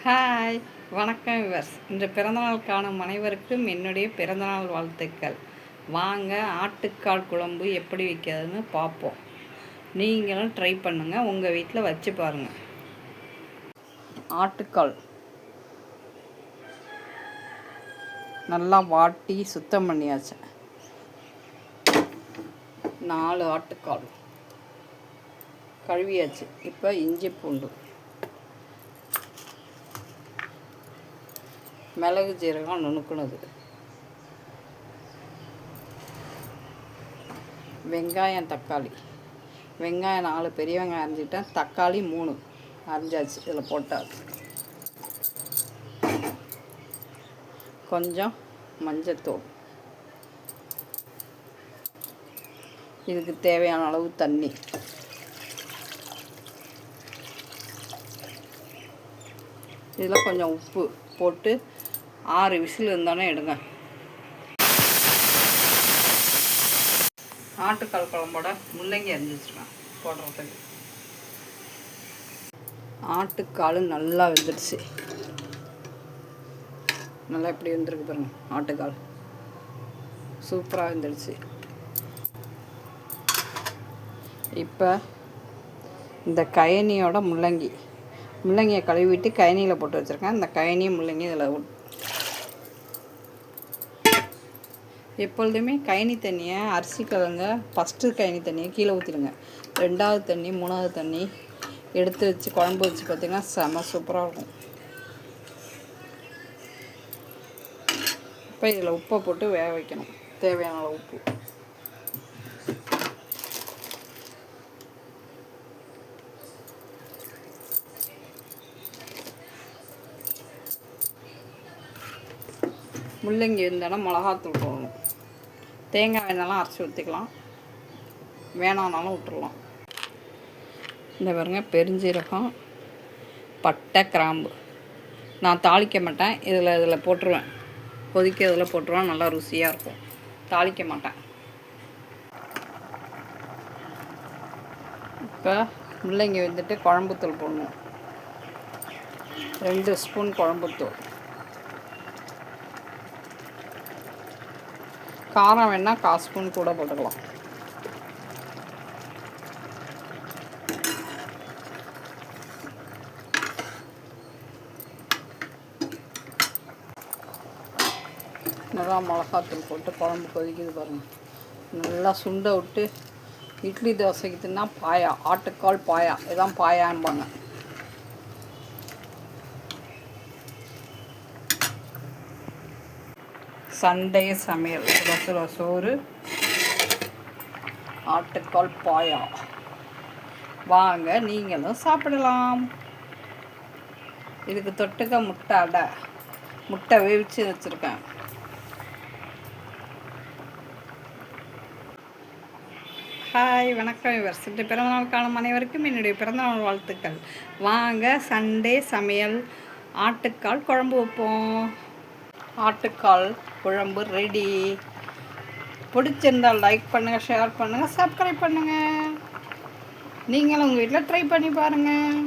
Hi, வணக்கம் viewers. இன்று பிறந்தநாள் காணும் அனைவருக்கும் என்னுடைய பிறந்தநாள் வாழ்த்துக்கள். வாங்க ஆட்டுக்கால் குழம்பு எப்படி வைக்கிறதுன்னு பார்ப்போம். நீங்களும் ட்ரை பண்ணுங்கள், உங்கள் வீட்டில் வச்சு பாருங்கள். ஆட்டுக்கால் நல்லா வாட்டி சுத்தம் பண்ணியாச்சு. 4 ஆட்டுக்கால் கழுவியாச்சு. இப்போ இஞ்சி பூண்டு, மிளகு ஜீரகம் நுணுக்குனது, வெங்காயம் தக்காளி. வெங்காயம் 4 பெரிய வெங்காயம் அரிஞ்சிட்டேன், தக்காளி 3 அரிஞ்சாச்சு. இதில் போட்டால் கொஞ்சம் மஞ்சத்தூள், இதுக்கு தேவையான அளவு தண்ணி, இதில் கொஞ்சம் உப்பு போட்டு 6 விசில் இருந்தானே எடுங்க. ஆட்டுக்கால் குழம்போட முள்ளங்கி அரிஞ்சு வச்சுருக்கேன் போடுறதுக்கு. ஆட்டுக்கால் நல்லா வெந்துடுச்சு. நல்லா எப்படி வெந்திருக்கு பாருங்க. ஆட்டுக்கால் சூப்பராக வெந்துடுச்சு. இப்போ இந்த கயனியோட முள்ளங்கியை கழுவிட்டு கயனியில் போட்டு வச்சுருக்கேன். இந்த கயனியும் முள்ளங்கி இதில் எப்பொழுதுமே கயனி தண்ணியை அரிசி கலங்க ஃபஸ்ட்டு கயனி தண்ணியை கீழே ஊற்றிடுங்க. 2வது தண்ணி 3வது தண்ணி எடுத்து வச்சு குழம்பு வச்சு பார்த்திங்கன்னா செம சூப்பராக இருக்கும். இப்போ இதில் உப்பை போட்டு வேக வைக்கணும். தேவையான அளவு உப்பு. முள்ளங்கி இருந்தாலும் மிளகாத்தூள் போடணும். தேங்காய் வேணாலும் அரைச்சி ஊற்றிக்கலாம், வேணானாலும் விட்டுடலாம். இந்த பாருங்க, பெருஞ்சீரகம், பட்டை, கிராம்பு. நான் தாளிக்க மாட்டேன், இதில் போட்டுருவேன். கொதிக்கிறதுல போட்டுருவேன், நல்லா ருசியாக இருக்கும். தாளிக்க மாட்டேன். இப்போ முள்ளங்கி வந்துட்டு குழம்புத்தூள் போடணும். 2 ஸ்பூன் குழம்புத்தூள். காரம் வேணால் 1/4 ஸ்பூன் கூட போட்டுக்கலாம். நல்லா மிளகாத்தூள் போட்டு குழம்பு கொதிக்குது பாருங்கள். நல்லா சுண்டை விட்டு இட்லி தோசைக்கு தின்னா பாயா, ஆட்டுக்கால் பாயா. இதான் பாயாம்பாங்க. சண்டே சமையல், சுட சோறு, ஆட்டுக்கால் பாயா. வாங்க நீங்களும் சாப்பிடலாம். இதுக்கு தொட்டுக்க முட்டை வேவிச்சு வச்சுருக்கேன். ஹாய், வணக்கம் விவர்ஸ். இன்று பிறந்தநாள் காணும் அனைவருக்கும் என்னுடைய பிறந்தநாள் வாழ்த்துக்கள். வாங்க சண்டே சமையல் ஆட்டுக்கால் குழம்பு வைப்போம். ஆட்டுக்கால் குழம்பு ரெடி. பிடிச்சிருந்தால் லைக் பண்ணுங்கள், ஷேர் பண்ணுங்கள், சப்ஸ்கிரைப் பண்ணுங்கள். நீங்களும் உங்கள் வீட்டில் ட்ரை பண்ணி பாருங்கள்.